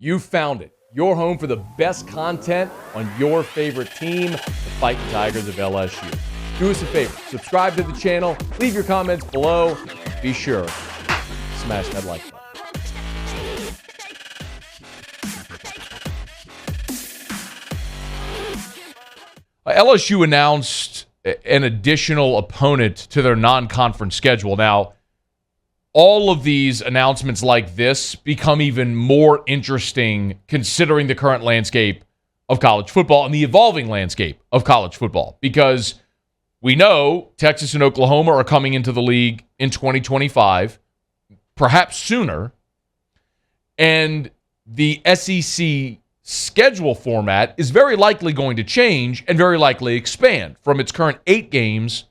You found it. Your home for the best content on your favorite team, the Fighting Tigers of LSU. Do us a favor. Subscribe to the channel. Leave your comments below. Be sure to smash that like button. LSU announced an additional opponent to their non-conference schedule. Now, all of these announcements like this become even more interesting considering the current landscape of college football and the evolving landscape of college football, because we know Texas and Oklahoma are coming into the league in 2025, perhaps sooner, and the SEC schedule format is very likely going to change and very likely expand from its current 8 games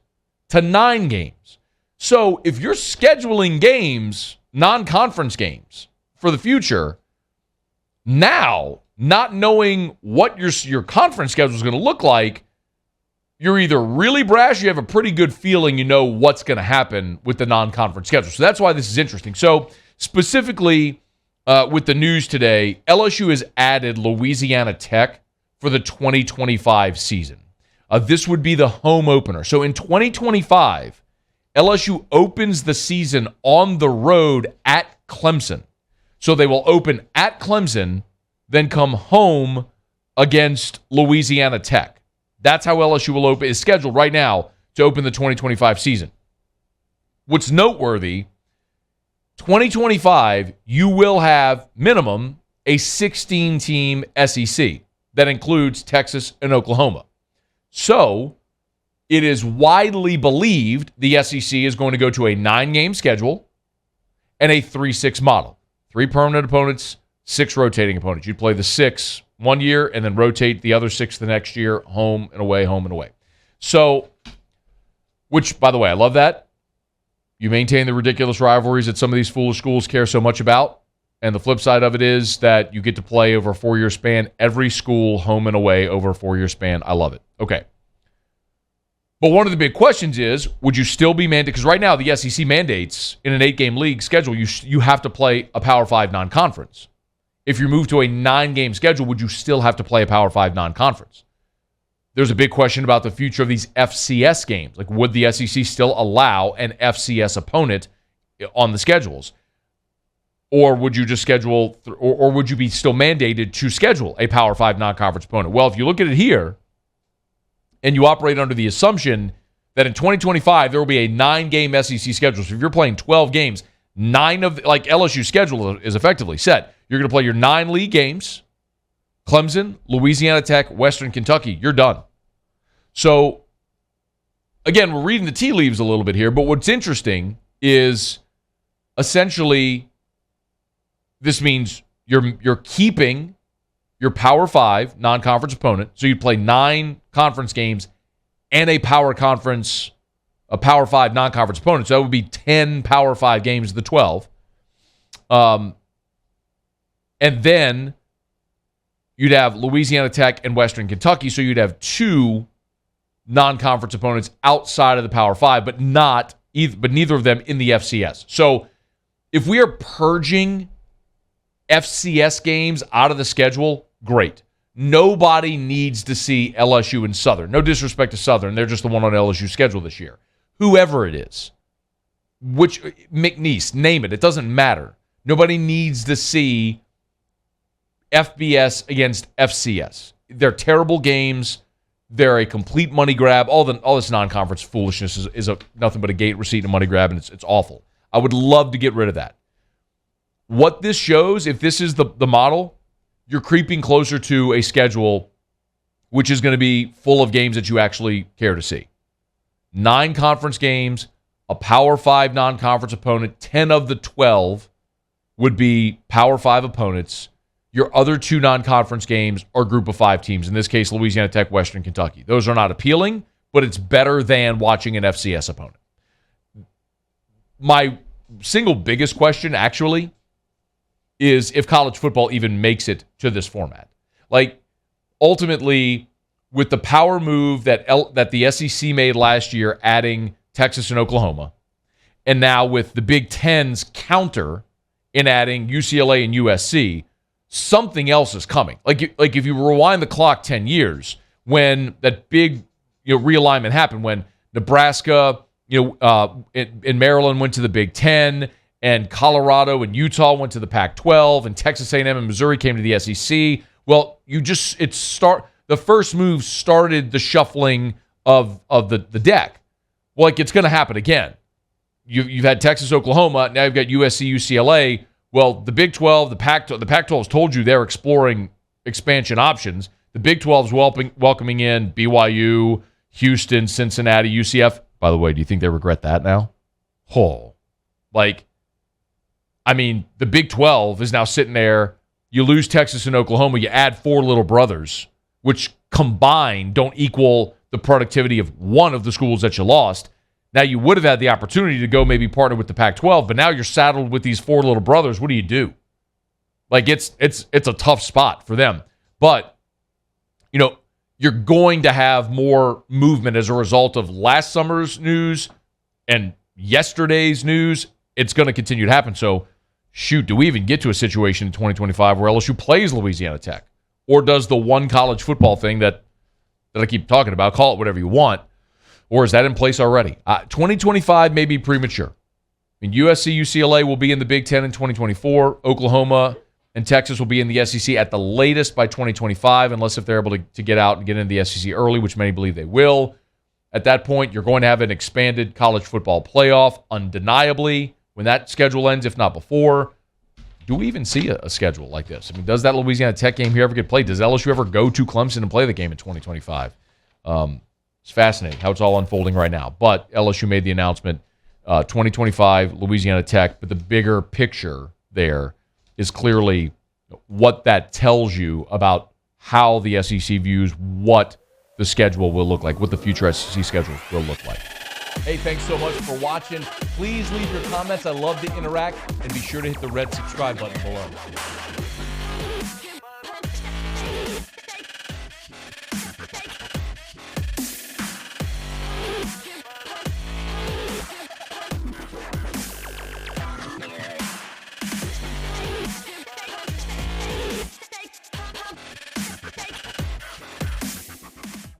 to 9 games. So if you're scheduling games, non-conference games, for the future, now, not knowing what your conference schedule is going to look like, you're either really brash or you have a pretty good feeling you know what's going to happen with the non-conference schedule. So that's why this is interesting. So specifically with the news today, LSU has added Louisiana Tech for the 2025 season. This would be the home opener. So in 2025, LSU opens the season on the road at Clemson. So they will open at Clemson, then come home against Louisiana Tech. That's how LSU will open, is scheduled right now to open the 2025 season. What's noteworthy, 2025, you will have minimum a 16-team SEC that includes Texas and Oklahoma. So it is widely believed the SEC is going to go to a 9-game schedule and a 3-6 model. 3 permanent opponents, 6 rotating opponents. You'd play the 6 one year and then rotate the other 6 the next year, home and away, home and away. So, which, by the way, I love that. You maintain the ridiculous rivalries that some of these foolish schools care so much about. And the flip side of it is that you get to play over a 4-year span, every school, home and away, over a 4-year span. I love it. Okay. But one of the big questions is, would you still be mandated? Because right now the SEC mandates in an 8-game league schedule, you have to play a Power 5 non-conference. If you move to a 9-game schedule, would you still have to play a Power 5 non-conference? There's a big question about the future of these FCS games. Like, would the SEC still allow an FCS opponent on the schedules? Or would you just schedule, or would you be still mandated to schedule a Power 5 non-conference opponent? Well, if you look at it here, and you operate under the assumption that in 2025, there will be a 9-game SEC schedule. So if you're playing 12 games, 9 of, like LSU's schedule is effectively set. You're going to play your 9 league games, Clemson, Louisiana Tech, Western Kentucky. You're done. So, again, we're reading the tea leaves a little bit here, but what's interesting is essentially this means you're keeping your Power 5 non-conference opponent. So you'd play 9 conference games and a Power 5 non-conference opponent. So that would be 10 Power 5 games of the 12. And then you'd have Louisiana Tech and Western Kentucky. So you'd have 2 non-conference opponents outside of the Power 5, but neither of them in the FCS. So if we are purging FCS games out of the schedule, great. Nobody needs to see LSU and Southern. No disrespect to Southern. They're just the one on LSU's schedule this year. Whoever it is. Which, McNeese, name it. It doesn't matter. Nobody needs to see FBS against FCS. They're terrible games. They're a complete money grab. All this non-conference foolishness is nothing but a gate receipt and money grab, and it's awful. I would love to get rid of that. What this shows, if this is the model, you're creeping closer to a schedule which is going to be full of games that you actually care to see. 9 conference games, a Power 5 non-conference opponent, 10 of the 12 would be Power 5 opponents. Your other 2 non-conference games are group of 5 teams, in this case, Louisiana Tech, Western Kentucky. Those are not appealing, but it's better than watching an FCS opponent. My single biggest question, actually, is if college football even makes it to this format. Like, ultimately, with the power move that the SEC made last year, adding Texas and Oklahoma, and now with the Big Ten's counter in adding UCLA and USC, something else is coming. Like if you rewind the clock 10 years, when that big realignment happened, when Nebraska in Maryland went to the Big Ten, and Colorado and Utah went to the Pac-12, and Texas A&M and Missouri came to the SEC. Well, the first move started the shuffling of the deck. Well, it's going to happen again. You've had Texas, Oklahoma. Now you've got USC, UCLA. Well, the Big 12, the Pac-12 has told you they're exploring expansion options. The Big 12 is welcoming in BYU, Houston, Cincinnati, UCF. By the way, do you think they regret that now? The Big 12 is now sitting there. You lose Texas and Oklahoma. You add 4 little brothers, which combined don't equal the productivity of one of the schools that you lost. Now, you would have had the opportunity to go maybe partner with the Pac-12, but now you're saddled with these 4 little brothers. What do you do? It's a tough spot for them. But, you're going to have more movement as a result of last summer's news and yesterday's news. It's going to continue to happen. So, do we even get to a situation in 2025 where LSU plays Louisiana Tech? Or does the one college football thing that I keep talking about, call it whatever you want, or is that in place already? 2025 may be premature. USC, UCLA will be in the Big Ten in 2024. Oklahoma and Texas will be in the SEC at the latest by 2025, unless if they're able to get out and get into the SEC early, which many believe they will. At that point, you're going to have an expanded college football playoff, undeniably. When that schedule ends, if not before, do we even see a schedule like this? Does that Louisiana Tech game here ever get played? Does LSU ever go to Clemson and play the game in 2025? It's fascinating how it's all unfolding right now. But LSU made the announcement, 2025, Louisiana Tech. But the bigger picture there is clearly what that tells you about how the SEC views what the schedule will look like, what the future SEC schedule will look like. Hey, thanks so much for watching. Please leave your comments. I love to interact. And be sure to hit the red subscribe button below.